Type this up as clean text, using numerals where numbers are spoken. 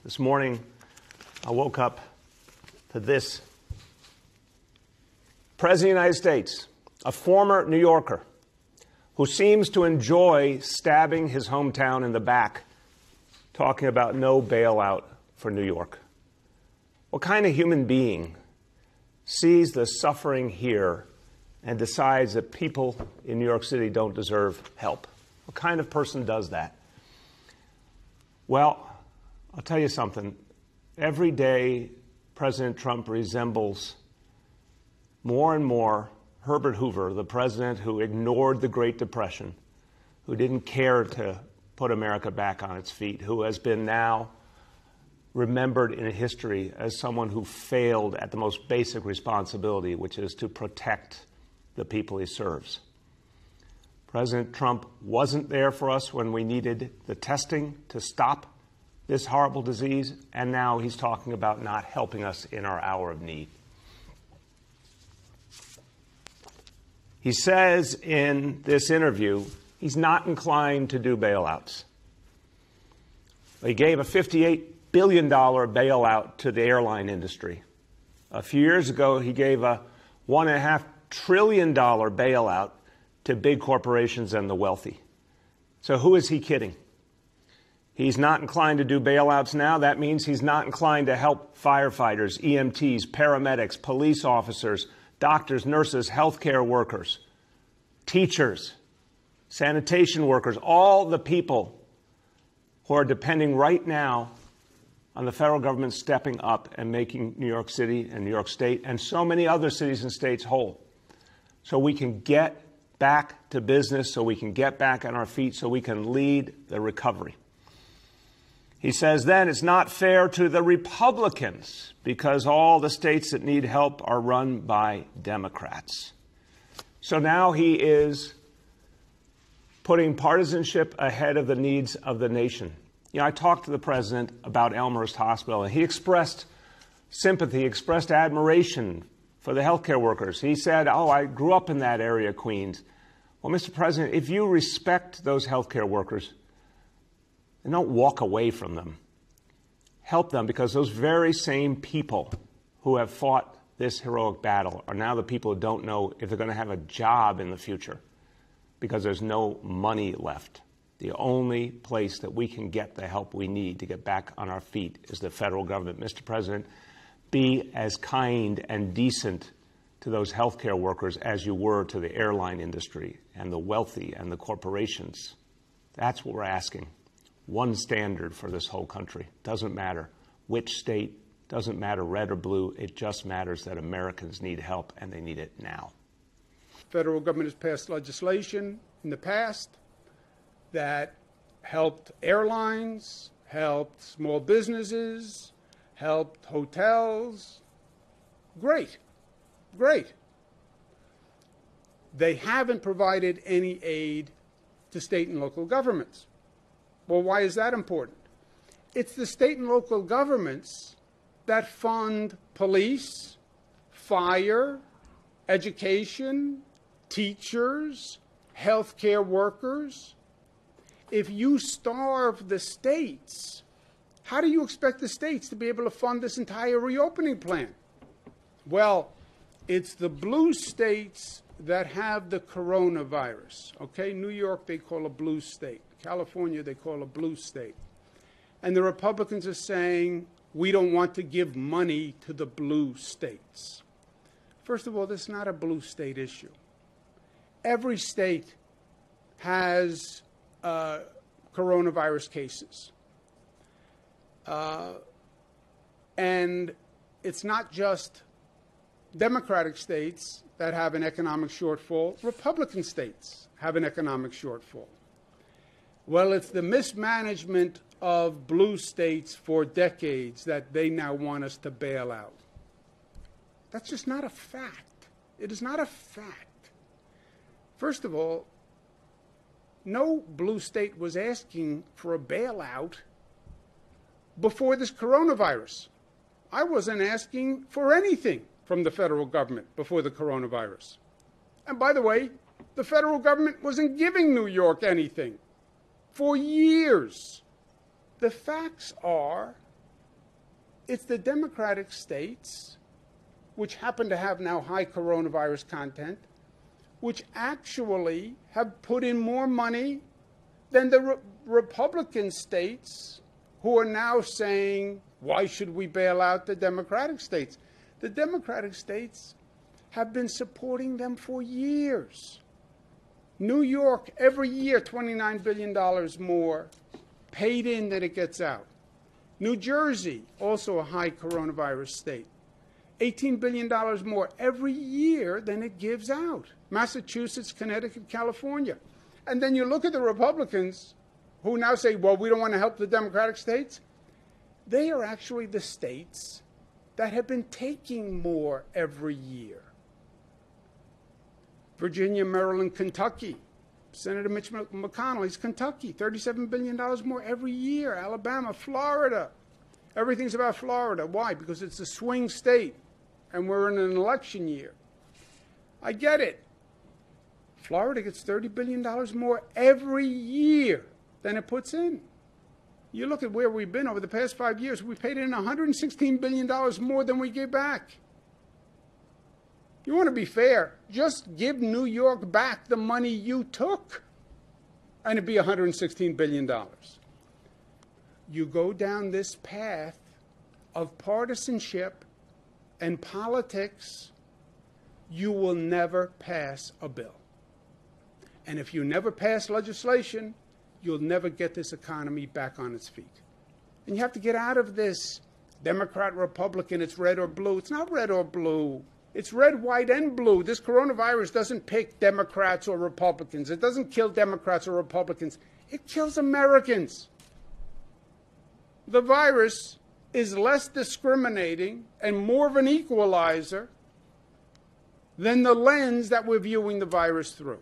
This morning, I woke up to this. President of the United States, a former New Yorker, who seems to enjoy stabbing his hometown in the back, talking about no bailout for New York. What kind of human being sees the suffering here and decides that people in New York City don't deserve help? What kind of person does that? Well, I'll tell you something. Every day, President Trump resembles more and more Herbert Hoover, the president who ignored the Great Depression, who didn't care to put America back on its feet, who has been now remembered in history as someone who failed at the most basic responsibility, which is to protect the people he serves. President Trump wasn't there for us when we needed the testing to stop this horrible disease, and now he's talking about not helping us in our hour of need. He says in this interview he's not inclined to do bailouts. He gave a $58 billion bailout to the airline industry. A few years ago, he gave a $1.5 trillion bailout to big corporations and the wealthy. So who is he kidding? He's not inclined to do bailouts now. That means he's not inclined to help firefighters, EMTs, paramedics, police officers, doctors, nurses, healthcare workers, teachers, sanitation workers, all the people who are depending right now on the federal government stepping up and making New York City and New York State and so many other cities and states whole. So we can get back to business, so we can get back on our feet, so we can lead the recovery. He says then it's not fair to the Republicans because all the states that need help are run by Democrats. So now he is putting partisanship ahead of the needs of the nation. You know, I talked to the president about Elmhurst Hospital, and he expressed sympathy, expressed admiration for the healthcare workers. He said, oh, I grew up in that area, Queens. Well, Mr. President, if you respect those healthcare workers, and don't walk away from them. Help them, because those very same people who have fought this heroic battle are now the people who don't know if they're going to have a job in the future because there's no money left. The only place that we can get the help we need to get back on our feet is the federal government. Mr. President, be as kind and decent to those healthcare workers as you were to the airline industry and the wealthy and the corporations. That's what we're asking. One standard for this whole country. Doesn't matter which state, doesn't matter red or blue. It just matters that Americans need help, and they need it now. Federal government has passed legislation in the past that helped airlines, helped small businesses, helped hotels. Great, great. They haven't provided any aid to state and local governments. Well, why is that important? It's the state and local governments that fund police, fire, education, teachers, healthcare workers. If you starve the states, how do you expect the states to be able to fund this entire reopening plan? Well, it's the blue states that have the coronavirus. Okay, New York they call a blue state. California they call a blue state. And the Republicans are saying, we don't want to give money to the blue states. First of all, this is not a blue state issue. Every state has coronavirus cases. And it's not just Democratic states that have an economic shortfall. Republican states have an economic shortfall. Well, it's the mismanagement of blue states for decades that they now want us to bail out. That's just not a fact. It is not a fact. First of all, no blue state was asking for a bailout before this coronavirus. I wasn't asking for anything from the federal government before the coronavirus. And by the way, the federal government wasn't giving New York anything for years. The facts are it's the Democratic states, which happen to have now high coronavirus content, which actually have put in more money than the Republican states who are now saying, why should we bail out the Democratic states? The Democratic states have been supporting them for years. New York, every year, $29 billion more paid in than it gets out. New Jersey, also a high coronavirus state, $18 billion more every year than it gives out. Massachusetts, Connecticut, California. And then you look at the Republicans who now say, well, we don't want to help the Democratic states. They are actually the states that have been taking more every year. Virginia, Maryland, Kentucky. Senator Mitch McConnell, he's Kentucky, $37 billion more every year. Alabama, Florida. Everything's about Florida. Why? Because it's a swing state, and we're in an election year. I get it. Florida gets $30 billion more every year than it puts in. You look at where we've been over the past 5 years, we paid in $116 billion more than we gave back. You want to be fair, just give New York back the money you took, and it'd be $116 billion. You go down this path of partisanship and politics, you will never pass a bill. And if you never pass legislation, you'll never get this economy back on its feet. And you have to get out of this Democrat, Republican, it's red or blue. It's not red or blue. It's red, white, and blue. This coronavirus doesn't pick Democrats or Republicans. It doesn't kill Democrats or Republicans. It kills Americans. The virus is less discriminating and more of an equalizer than the lens that we're viewing the virus through.